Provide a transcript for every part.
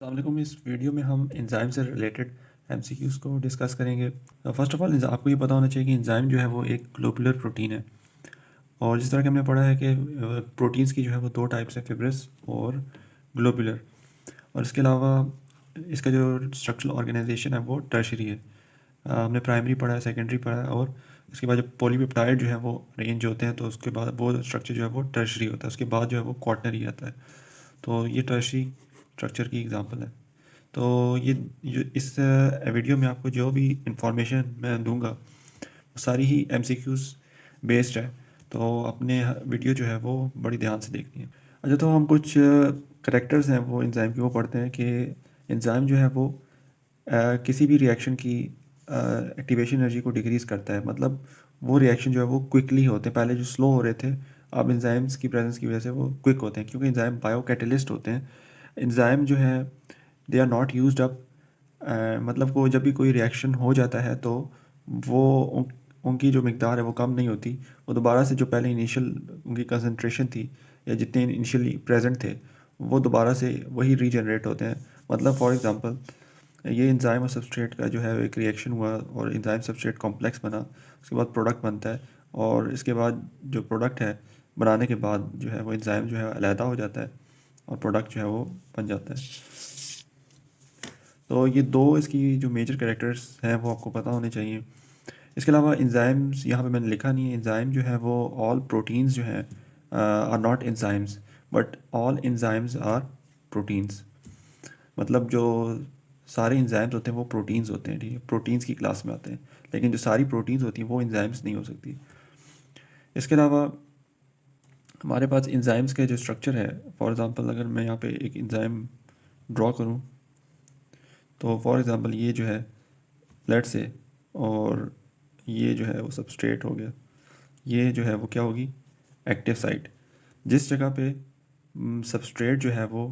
अस्सलाम वालेकुम। इस वीडियो में हम एंजाइम से रिलेटेड एमसीक्यूज़ को डिस्कस करेंगे। फ़र्स्ट ऑफ़ ऑल आपको ये पता होना चाहिए कि एंजाइम जो है वो एक ग्लोबुलर प्रोटीन है। और जिस तरह कि हमने पढ़ा है कि प्रोटीन्स की जो है वो दो टाइप्स है, फिब्रस और ग्लोबुलर। और इसके अलावा इसका जो स्ट्रक्चरल ऑर्गेनाइजेशन है वो टर्शरी है। हमने प्राइमरी पढ़ा है, सेकेंडरी पढ़ा है, और इसके बाद जब पॉलीपेप्टाइड जो है वो अरेंज होते हैं तो उसके बाद वो स्ट्रक्चर जो है वो टर्शरी होता है। उसके बाद जो है वो क्वाटरनरी आता है। तो ये टर्शरी स्ट्रक्चर की एग्जांपल है। तो ये जो इस वीडियो में आपको जो भी इंफॉर्मेशन मैं दूंगा वो सारी ही एमसीक्यूज़ बेस्ड है। तो अपने वीडियो जो है वो बड़ी ध्यान से देखनी है। अच्छा, तो हम कुछ करेक्टर्स हैं वो एंजाइम की वो पढ़ते हैं कि एंजाइम जो है वो किसी भी रिएक्शन की एक्टिवेशन एनर्जी को डिक्रीज़ करता है। मतलब वो रिएक्शन जो है वो क्विकली होते हैं, पहले जो स्लो हो रहे थे अब एंजाइम्स की प्रेजेंस की वजह से वो क्विक होते हैं, क्योंकि एंजाइम बायो कैटलिस्ट होते हैं। एंजाइम जो है they are not used up. मतलब वो जब भी कोई रिएक्शन हो जाता है तो वो उनकी जो मिकदार है वो कम नहीं होती। वो दोबारा से जो पहले इनिशियल उनकी कंसंट्रेशन थी या जितने इनिशियली प्रेजेंट थे वो दोबारा से वही रीजनरेट होते हैं। मतलब फॉर एग्जांपल ये एंजाइम और सबस्ट्रेट का जो है एक रिएक्शन हुआ और एंजाइम सबस्ट्रेट कॉम्प्लेक्स बना, उसके बाद प्रोडक्ट बनता है, और इसके बाद जो प्रोडक्ट है बनाने के बाद जो है वो एंजाइम जो है अलहदा हो जाता है और प्रोडक्ट जो है वो बन जाता है। तो ये दो इसकी जो मेजर कैरेक्टर्स हैं वो आपको पता होने चाहिए। इसके अलावा एंजाइम्स यहाँ पे मैंने लिखा नहीं है। एंजाइम जो है वो ऑल प्रोटीन्स जो हैं are not enzymes, but all enzymes are proteins. मतलब जो सारे एंजाइम्स होते हैं वो प्रोटीन्स होते हैं, ठीक है, प्रोटीन्स की क्लास में आते हैं। लेकिन जो सारी प्रोटीन्स होती हैं वो एंजाइम्स नहीं हो सकती। इसके अलावा हमारे पास एंजाइम्स के जो स्ट्रक्चर है, फॉर एग्जांपल अगर मैं यहाँ पे एक एंजाइम ड्रॉ करूँ तो फॉर एग्जांपल ये जो है लेट से, और ये जो है वो सबस्ट्रेट हो गया, ये जो है वो क्या होगी, एक्टिव साइट। जिस जगह पे सबस्ट्रेट जो है वो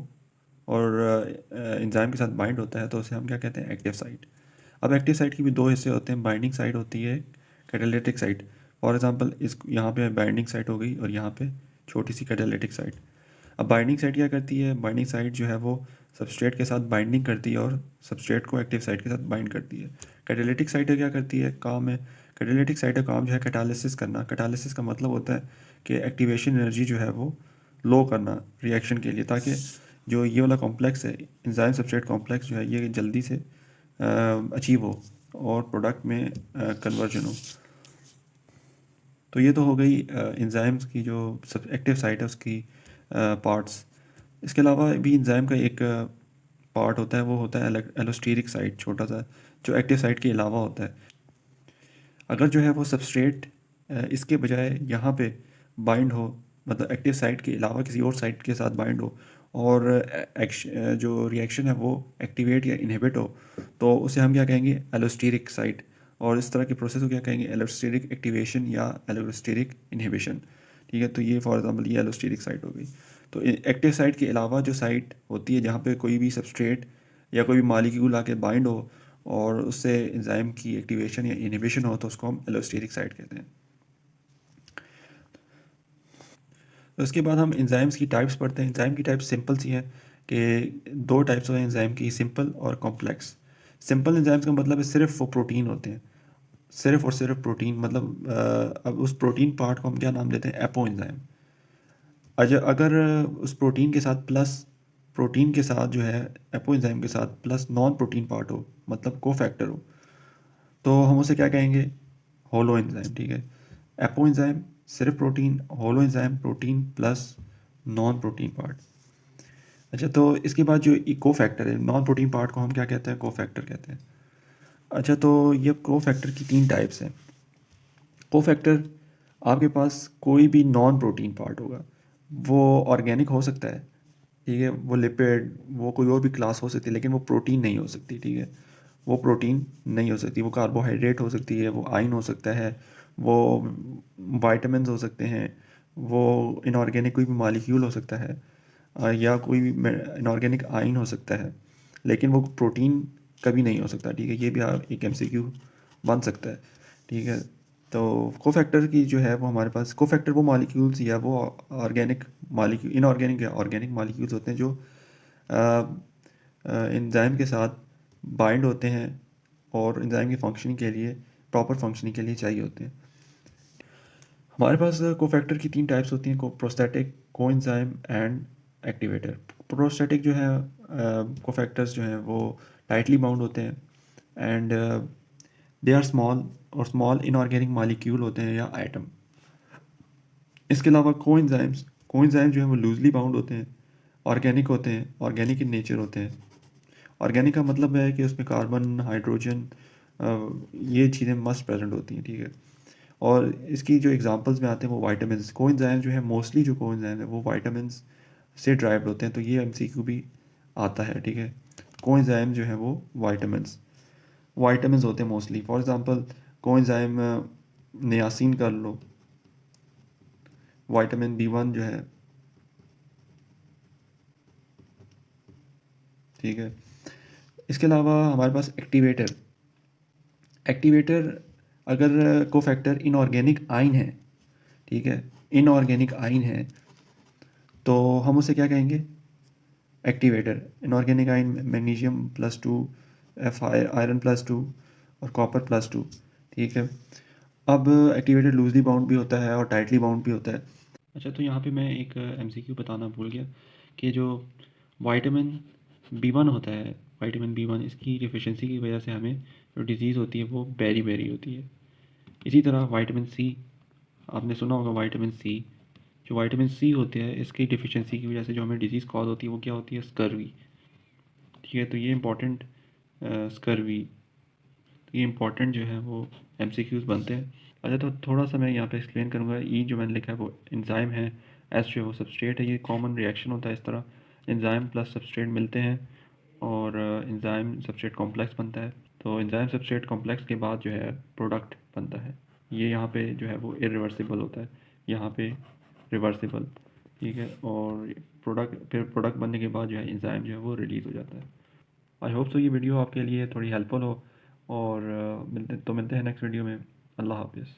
और एंजाइम के साथ बाइंड होता है तो उसे हम क्या कहते हैं, एक्टिव साइट। अब एक्टिव साइट की भी दो हिस्से होते हैं, बाइंडिंग साइट होती है, कैटालिटिक साइट। फॉर एग्जांपल इस यहाँ पे बाइंडिंग साइट हो गई और यहाँ पे छोटी सी कैटालिटिक साइट। अब बाइंडिंग साइट क्या करती है, बाइंडिंग साइट जो है वो सबस्ट्रेट के साथ बाइंडिंग करती है और सबस्ट्रेट को एक्टिव साइट के साथ बाइंड करती है। कैटालिटिक साइट क्या करती है, काम है, कैटालिटिक साइट का काम जो है कैटालिसिस करना। कैटालिसिस का मतलब होता है कि एक्टिवेशन एनर्जी जो है वो लो करना रिएक्शन के लिए, ताकि जो ये वाला कॉम्प्लेक्स है, एंजाइम सबस्ट्रेट कॉम्प्लेक्स जो है ये जल्दी से अचीव हो और प्रोडक्ट में कन्वर्जन हो। तो ये तो हो गई एंजाइम्स की जो सब एक्टिव साइट है उसकी पार्ट्स। इसके अलावा भी एंजाइम का एक पार्ट होता है, वो होता है एलोस्टेरिक साइट, छोटा सा, जो एक्टिव साइट के अलावा होता है। अगर जो है वो सबस्ट्रेट इसके बजाय यहाँ पे बाइंड हो, मतलब एक्टिव साइट के अलावा किसी और साइट के साथ बाइंड हो, और जो रिएक्शन है वो एक्टिवेट या इनहिबिट हो, तो उसे हम क्या कहेंगे, एलोस्टेरिक साइट। और इस तरह के प्रोसेस को क्या कहेंगे, एलोस्टेरिक एक्टिवेशन या एलोस्टेरिक इनहिबिशन। ठीक है, तो ये फॉर एग्जांपल ये एलोस्टेरिक साइट हो गई। तो एक्टिव साइट के अलावा जो साइट होती है जहाँ पे कोई भी सबस्ट्रेट या कोई भी मॉलिक्यूल आके बाइंड हो और उससे एंजाइम की एक्टिवेशन या इनहिबिशन हो, तो उसको हम एलोस्टेरिक साइट कहते हैं। तो इसके बाद हम एंजाइम्स की टाइप्स पढ़ते हैं। एंजाइम की टाइप्स सिंपल सी हैं कि दो टाइप्स हैं एंजाइम की, सिंपल और कॉम्प्लेक्स। सिंपल एंजाइम्स का मतलब है सिर्फ वो प्रोटीन होते हैं, सिर्फ और सिर्फ प्रोटीन। मतलब अब उस प्रोटीन पार्ट को हम क्या नाम देते हैं, एपो एंजाइम। अगर उस प्रोटीन के साथ प्लस, प्रोटीन के साथ जो है एपो एंजाइम के साथ प्लस नॉन प्रोटीन पार्ट हो, मतलब को फैक्टर हो, तो हम उसे क्या कहेंगे, होलो एंजाइम। ठीक है, एपो एंजाइम सिर्फ protein, holo enzyme protein plus non protein part. अच्छा, तो इसके बाद जो को फैक्टर है, नॉन प्रोटीन पार्ट को हम क्या कहते हैं, को फैक्टर कहते हैं। अच्छा, तो ये को फैक्टर की तीन टाइप्स हैं। को फैक्टर, आपके पास कोई भी नॉन प्रोटीन पार्ट होगा, वो ऑर्गेनिक हो सकता है, ठीक है, वो लिपिड, वो कोई और भी क्लास हो सकती है, लेकिन वो प्रोटीन नहीं हो सकती। ठीक है, वो प्रोटीन नहीं हो सकती, वो कार्बोहाइड्रेट हो सकती है, वो आयन हो सकता है, वो वाइटामिन हो सकते हैं, वो इनऑर्गेनिक कोई भी मॉलिक्यूल हो सकता है, या कोई भी इनऑर्गेनिक आयन हो सकता है, लेकिन वो प्रोटीन कभी नहीं हो सकता। ठीक है, ये भी एक एमसीक्यू बन सकता है। ठीक है, तो कोफैक्टर की जो है वो हमारे पास, कोफैक्टर वो मॉलिक्यूल्स या वो ऑर्गेनिक मॉलिक्यूल, इनऑर्गेनिक या ऑर्गेनिक मॉलिक्यूल्स होते हैं जो एंजाइम के साथ बाइंड होते हैं और एंजाइम की फंक्शनिंग के लिए, प्रॉपर फंक्शनिंग के लिए चाहिए होते हैं। हमारे पास कोफैक्टर की 3 टाइप्स होती हैं, prosthetic, coenzyme and activator. Prosthetic जो है कोफैक्टर्स जो हैं वो टाइटली बाउंड होते हैं एंड दे आर स्मॉल, और स्मॉल इनऑर्गेनिक मॉलिक्यूल होते हैं या आइटम। इसके अलावा कोएंजाइम जो है वो लूजली बाउंड होते हैं, ऑर्गेनिक होते हैं, ऑर्गेनिक इन नेचर होते हैं। ऑर्गेनिक का मतलब है कि उसमें कार्बन, हाइड्रोजन, ये चीज़ें मस्ट प्रेजेंट होती हैं, ठीक है। और इसकी जो एग्जांपल्स में आते हैं वो विटामिन्स। कोएंजाइम जो है, मोस्टली जो कोएंजाइम है वो विटामिन्स से ड्राइव्ड होते हैं, तो ये एमसीक्यू भी आता है, ठीक है। कोएंजाइम जो है वो विटामिन्स विटामिन्स होते हैं mostly. For example coenzyme niacin कर लो, विटामिन B1 जो है, ठीक है। इसके अलावा हमारे पास एक्टिवेटर। एक्टिवेटर अगर कोफैक्टर इनऑर्गेनिक आइन है, ठीक है, इनऑर्गेनिक आइन है, तो हम उसे क्या कहेंगे? एक्टिवेटर। इनऑर्गेनिक आइन मैग्नीशियम+2, एफ आयरन+2 और कॉपर+2, ठीक है। अब एक्टिवेटर लूजली बाउंड भी होता है और टाइटली बाउंड भी होता है। अच्छा, तो यहाँ पे मैं एक एमसीक्यू बताना भूल गया कि जो विटामिन B1 होता है, विटामिन B1, इसकी डिफिशिएंसी की वजह से हमें जो डिजीज़ होती है वो बेरी बेरी होती है। इसी तरह विटामिन C, आपने सुना होगा विटामिन C। जो विटामिन C होते हैं, इसकी डिफिशिएंसी की वजह से जो हमें डिजीज़ कॉज होती है वो क्या होती है? स्कर्वी, ठीक है। तो ये इंपॉर्टेंट स्कर्वी, तो ये इंपॉर्टेंट जो है वो एमसीक्यूज़ बनते हैं। अच्छा, तो थोड़ा सा मैं यहाँ पे एक्सप्लेन करूँगा। ई जो मैंने लिखा है वो एंजाइम है, एस जो है वो सबस्ट्रेट है। ये कॉमन रिएक्शन होता है इस तरह, एंजाइम प्लस सबस्ट्रेट मिलते हैं और एंजाइम सबस्ट्रेट कॉम्प्लेक्स बनता है। तो एंजाइम सबस्ट्रेट कॉम्प्लेक्स के बाद जो है प्रोडक्ट बनता है। ये यहाँ पे जो है वो इरिवर्सिबल होता है, यहाँ पे रिवर्सिबल, ठीक है। और फिर प्रोडक्ट बनने के बाद जो है एंजाइम जो है वो रिलीज़ हो जाता है। आई होप सो ये वीडियो आपके लिए थोड़ी हेल्पफुल हो, और मिलते हैं नेक्स्ट वीडियो में। अल्लाह हाफिज़।